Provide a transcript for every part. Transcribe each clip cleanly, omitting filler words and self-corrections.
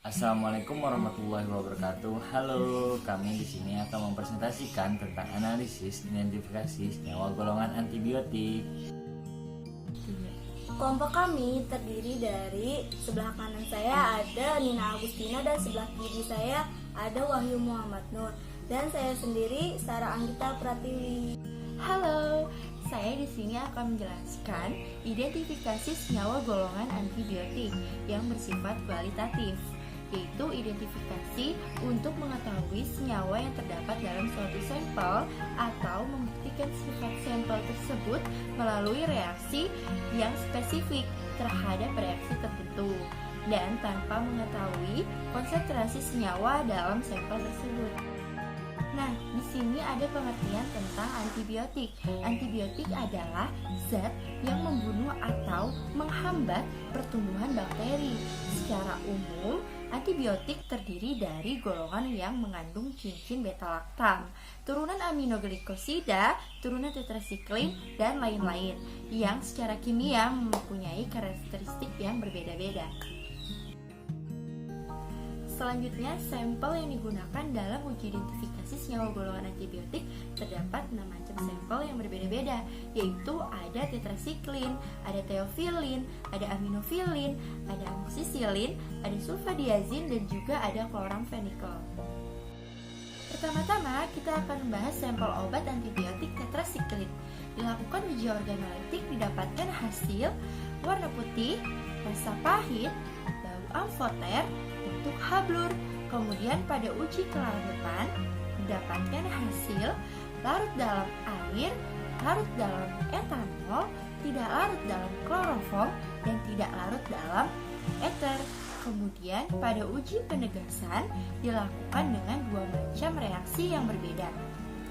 Assalamualaikum warahmatullahi wabarakatuh. Halo, kami di sini akan mempresentasikan tentang analisis identifikasi senyawa golongan antibiotik. Kelompok kami terdiri dari sebelah kanan saya ada Nina Agustina dan sebelah kiri saya ada Wahyu Muhammad Nur, dan saya sendiri Sarah Anggita Pratiwi. Halo, saya di sini akan menjelaskan identifikasi senyawa golongan antibiotik yang bersifat kualitatif, yaitu identifikasi untuk mengetahui senyawa yang terdapat dalam suatu sampel atau membuktikan sifat sampel tersebut melalui reaksi yang spesifik terhadap reaksi tertentu dan tanpa mengetahui konsentrasi senyawa dalam sampel tersebut. Nah, di sini ada pengertian tentang antibiotik. Antibiotik adalah zat yang membunuh atau menghambat pertumbuhan bakteri. Secara umum, antibiotik terdiri dari golongan yang mengandung cincin beta-laktam, turunan aminoglikosida, turunan tetrasiklin, dan lain-lain yang secara kimia mempunyai karakteristik yang berbeda-beda. Selanjutnya, sampel yang digunakan dalam uji identifikasi senyawa golongan antibiotik terdapat 6 macam sampel yang berbeda-beda, yaitu ada tetrasiklin, ada teofilin, ada aminofilin, ada amoksisilin, ada sulfadiazin, dan juga ada kloramfenikol. Pertama-tama, kita akan membahas sampel obat antibiotik tetrasiklin. Dilakukan uji organoleptik, didapatkan hasil warna putih, rasa pahit, bau amfoter, bentuk hablur. Kemudian pada uji kelarutan didapatkan hasil larut dalam air, larut dalam etanol, tidak larut dalam kloroform, dan tidak larut dalam eter. Kemudian pada uji penegasan dilakukan dengan 2 macam reaksi yang berbeda.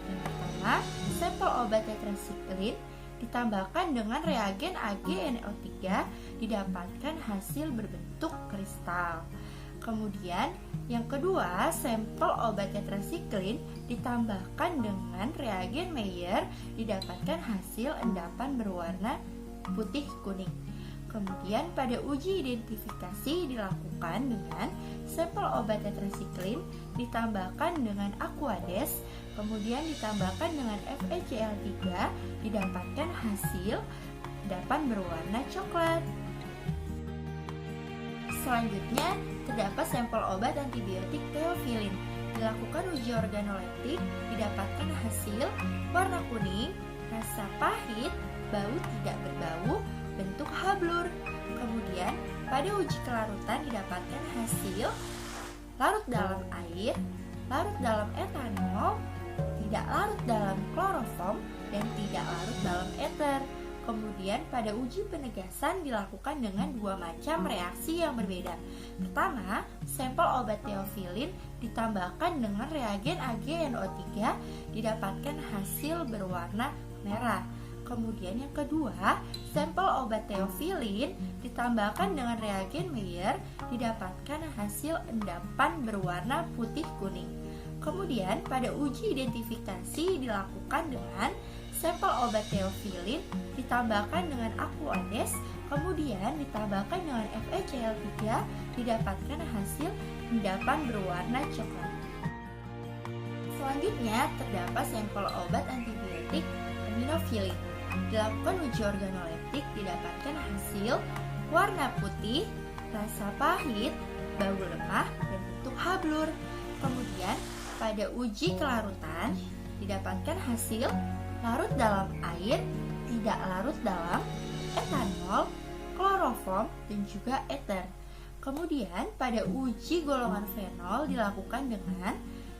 Yang pertama, sampel obat tetrasiklin ditambahkan dengan reagen AgNO3 didapatkan hasil berbentuk kristal. Kemudian yang kedua, sampel obat tetrasiklin ditambahkan dengan reagen Mayer didapatkan hasil endapan berwarna putih kuning. Kemudian pada uji identifikasi dilakukan dengan sampel obat tetrasiklin ditambahkan dengan Aquades, kemudian ditambahkan dengan FeCl3 didapatkan hasil endapan berwarna coklat. Selanjutnya, terdapat sampel obat antibiotik teofilin. Dilakukan uji organoleptik, didapatkan hasil warna kuning, rasa pahit, bau tidak berbau, bentuk hablur. Kemudian, pada uji kelarutan didapatkan hasil larut dalam air, larut dalam etanol, tidak larut dalam kloroform, dan tidak larut dalam eter. Kemudian pada uji penegasan dilakukan dengan 2 macam reaksi yang berbeda. Pertama, sampel obat teofilin ditambahkan dengan reagen AgNO3 didapatkan hasil berwarna merah. Kemudian yang kedua, sampel obat teofilin ditambahkan dengan reagen Mayer didapatkan hasil endapan berwarna putih kuning. Kemudian pada uji identifikasi dilakukan dengan sampel obat teofilin ditambahkan dengan Aquades, kemudian ditambahkan dengan FeCl3 didapatkan hasil endapan berwarna coklat. Selanjutnya terdapat sampel obat antibiotik aminofilin. Dilakukan uji organoleptik didapatkan hasil warna putih, rasa pahit, bau lemah, dan bentuk hablur. Kemudian pada uji kelarutan didapatkan hasil larut dalam air, tidak larut dalam etanol, kloroform, dan juga eter. Kemudian pada uji golongan fenol dilakukan dengan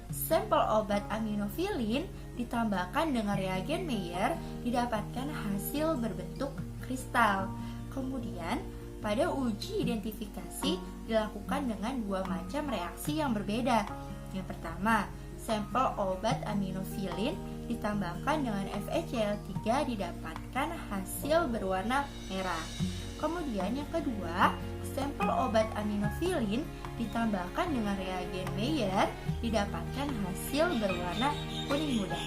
sampel obat aminofilin ditambahkan dengan reagen Mayer didapatkan hasil berbentuk kristal. Kemudian pada uji identifikasi dilakukan dengan 2 macam reaksi yang berbeda. Yang pertama, sampel obat aminofilin ditambahkan dengan FeCl3 didapatkan hasil berwarna merah. Kemudian yang kedua, sampel obat aminofilin ditambahkan dengan reagen Mayer didapatkan hasil berwarna kuning muda.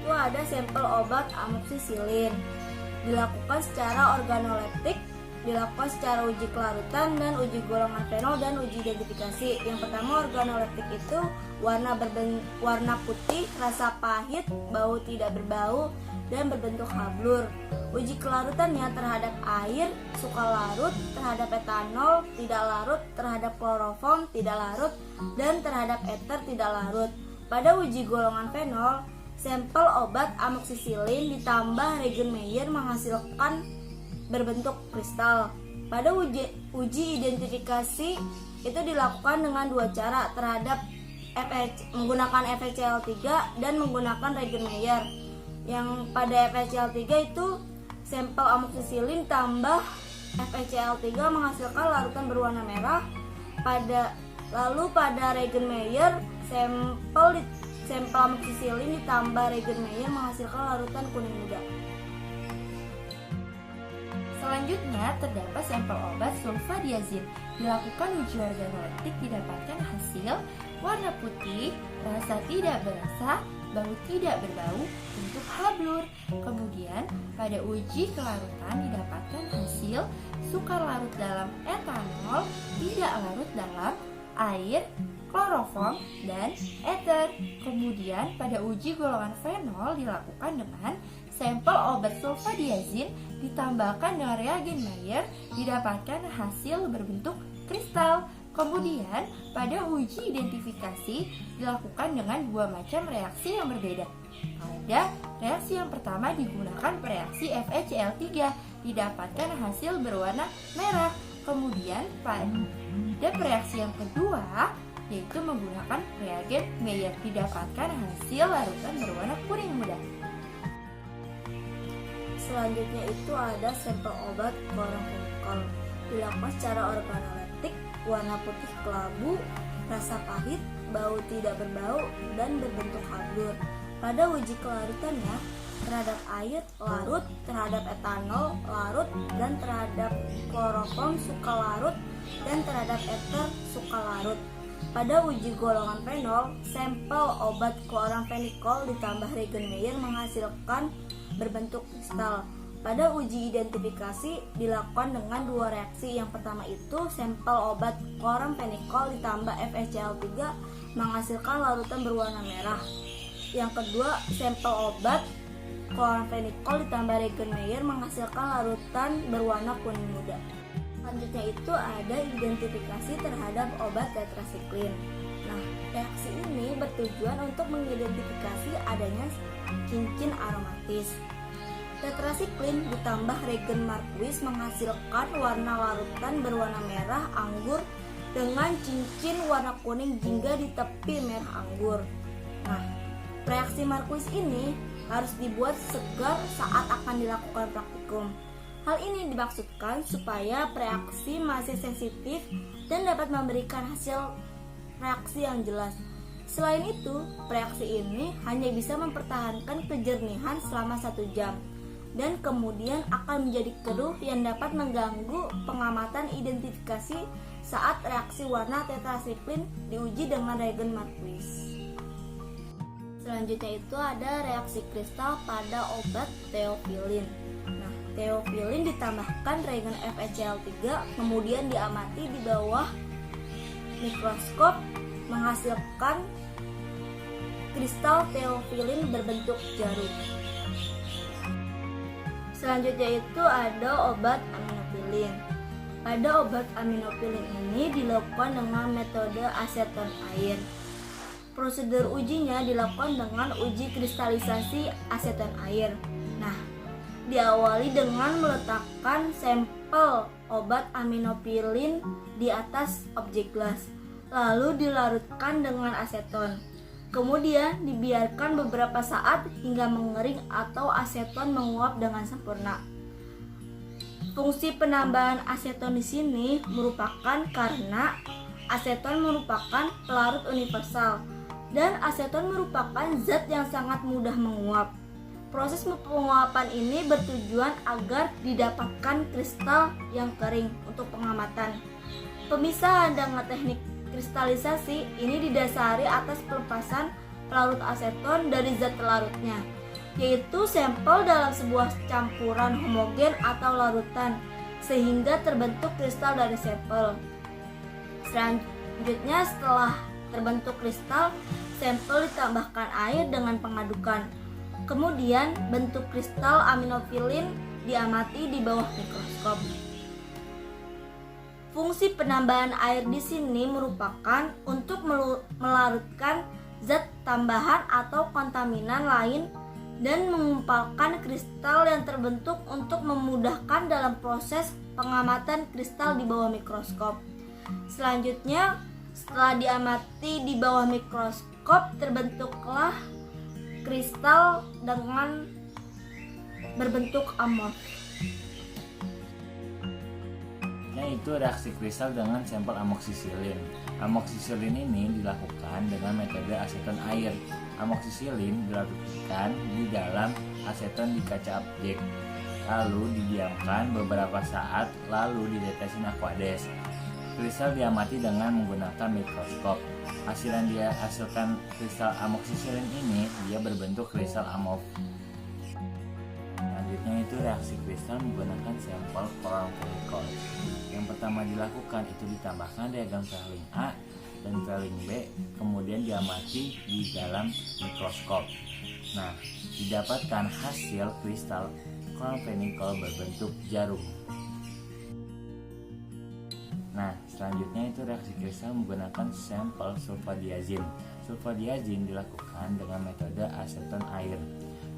Itu ada sampel obat amoksisilin. Dilakukan secara organoleptik dilakukan secara uji kelarutan dan uji golongan fenol dan uji identifikasi. Yang pertama, organoleptik itu warna putih, rasa pahit, bau tidak berbau, dan berbentuk hablur. Uji kelarutannya terhadap air, suka larut, terhadap etanol, tidak larut, terhadap kloroform, tidak larut, dan terhadap eter, tidak larut. Pada uji golongan fenol, sampel obat amoksisilin ditambah regen Mayer menghasilkan berbentuk kristal. Pada uji identifikasi itu dilakukan dengan dua cara, terhadap menggunakan FeCl3 dan menggunakan regen Mayer. Yang pada FeCl3 itu sampel amoksisilin tambah FeCl3 menghasilkan larutan berwarna merah. Lalu pada regen Mayer sampel amoksisilin ditambah regen Mayer menghasilkan larutan kuning muda. Selanjutnya terdapat sampel obat sulfadiazid. Dilakukan uji organoleptik, didapatkan hasil warna putih, rasa tidak berasa, bau tidak berbau, bentuk hablur. Kemudian pada uji kelarutan didapatkan hasil sukar larut dalam etanol, tidak larut dalam air, kloroform, dan eter. Kemudian pada uji golongan fenol dilakukan dengan sampel obat sulfadiazin ditambahkan dengan reagen Mayer, didapatkan hasil berbentuk kristal. Kemudian pada uji identifikasi dilakukan dengan dua macam reaksi yang berbeda. Pada reaksi yang pertama digunakan reaksi FeCl3, didapatkan hasil berwarna merah. Kemudian pada reaksi yang kedua yaitu menggunakan reagen Mayer, didapatkan hasil larutan berwarna kuning muda. Selanjutnya itu ada sampel obat kloramfenikol. Dilakukan secara organoleptik, warna putih kelabu, rasa pahit, bau tidak berbau, dan berbentuk hablur. Pada uji kelarutannya terhadap air larut, terhadap etanol larut, dan terhadap kloroform suka larut, dan terhadap eter suka larut. Pada uji golongan fenol, sampel obat kloramfenikol ditambah regen Mayer menghasilkan berbentuk kristal. Pada uji identifikasi dilakukan dengan dua reaksi. Yang pertama itu sampel obat kloramfenikol ditambah FeCl3 menghasilkan larutan berwarna merah. Yang kedua, sampel obat kloramfenikol ditambah regen Mayer menghasilkan larutan berwarna kuning muda. Selanjutnya itu ada identifikasi terhadap obat tetrasiklin. Nah, reaksi ini bertujuan untuk mengidentifikasi adanya cincin aromatis. Tetrasiklin ditambah regen Marquis menghasilkan warna larutan berwarna merah anggur dengan cincin warna kuning jingga di tepi merah anggur. Nah, reaksi Marquis ini harus dibuat segar saat akan dilakukan praktikum. Hal ini dimaksudkan supaya reaksi masih sensitif dan dapat memberikan hasil reaksi yang jelas. Selain itu, reaksi ini hanya bisa mempertahankan kejernihan selama 1 jam dan kemudian akan menjadi keruh yang dapat mengganggu pengamatan identifikasi saat reaksi warna tetrasiklin diuji dengan regen Marquis. Selanjutnya itu ada reaksi kristal pada obat theophylline. Nah, theophylline ditambahkan regen FeCl3 kemudian diamati di bawah mikroskop menghasilkan kristal theophylline berbentuk jarum. Selanjutnya itu ada obat aminofilin. Pada obat aminofilin ini dilakukan dengan metode aseton air. Prosedur ujinya dilakukan dengan uji kristalisasi aseton air. Nah, diawali dengan meletakkan sampel obat aminofilin di atas objek gelas, lalu dilarutkan dengan aseton. Kemudian dibiarkan beberapa saat hingga mengering atau aseton menguap dengan sempurna. Fungsi penambahan aseton di sini merupakan karena aseton merupakan pelarut universal dan aseton merupakan zat yang sangat mudah menguap. Proses penguapan ini bertujuan agar didapatkan kristal yang kering untuk pengamatan. Pemisahan dengan teknik kristalisasi ini didasari atas pelepasan pelarut aseton dari zat pelarutnya, yaitu sampel dalam sebuah campuran homogen atau larutan sehingga terbentuk kristal dari sampel. Selanjutnya, setelah terbentuk kristal, sampel ditambahkan air dengan pengadukan. Kemudian bentuk kristal aminofilin diamati di bawah mikroskop. Fungsi penambahan air di sini merupakan untuk melarutkan zat tambahan atau kontaminan lain dan mengumpalkan kristal yang terbentuk untuk memudahkan dalam proses pengamatan kristal di bawah mikroskop. Selanjutnya, setelah diamati di bawah mikroskop, terbentuklah kristal dengan berbentuk amorf, yaitu reaksi kristal dengan sampel amoksisilin. Amoksisilin ini dilakukan dengan metode aseton air. Amoksisilin dilarutkan di dalam aseton di kaca objek, lalu didiamkan beberapa saat, lalu ditetesin aqueous. Kristal diamati dengan menggunakan mikroskop. Hasil yang dihasilkan kristal amoksisilin ini dia berbentuk kristal amorf. Selanjutnya itu reaksi kristal menggunakan sampel chlorophenicol. Yang pertama dilakukan itu ditambahkan reagen Fehling A dan Fehling B, kemudian diamati di dalam mikroskop. Nah, didapatkan hasil kristal chlorophenicol berbentuk jarum. Nah, selanjutnya itu reaksi kristal menggunakan sampel sulfadiazin. Sulfadiazin dilakukan dengan metode aseton air.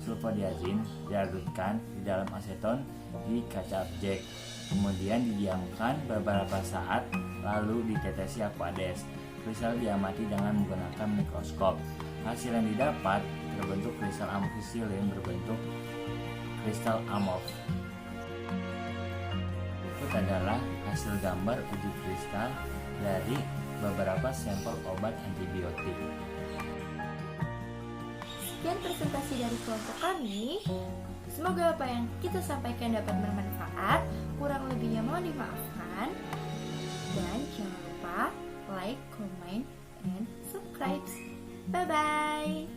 Sulfadiazin dilarutkan di dalam aseton di kaca objek, kemudian didiamkan beberapa saat, lalu ditetesi aqueous. Kristal diamati dengan menggunakan mikroskop. Hasil yang didapat terbentuk kristal amoksisilin berbentuk kristal amorf. Berikut adalah hasil gambar uji kristal dari beberapa sampel obat antibiotik. Sekian presentasi dari kelompok kami. Semoga apa yang kita sampaikan dapat bermanfaat. Kurang lebihnya mohon dimaafkan. Dan jangan lupa like, comment, and subscribe. Bye-bye.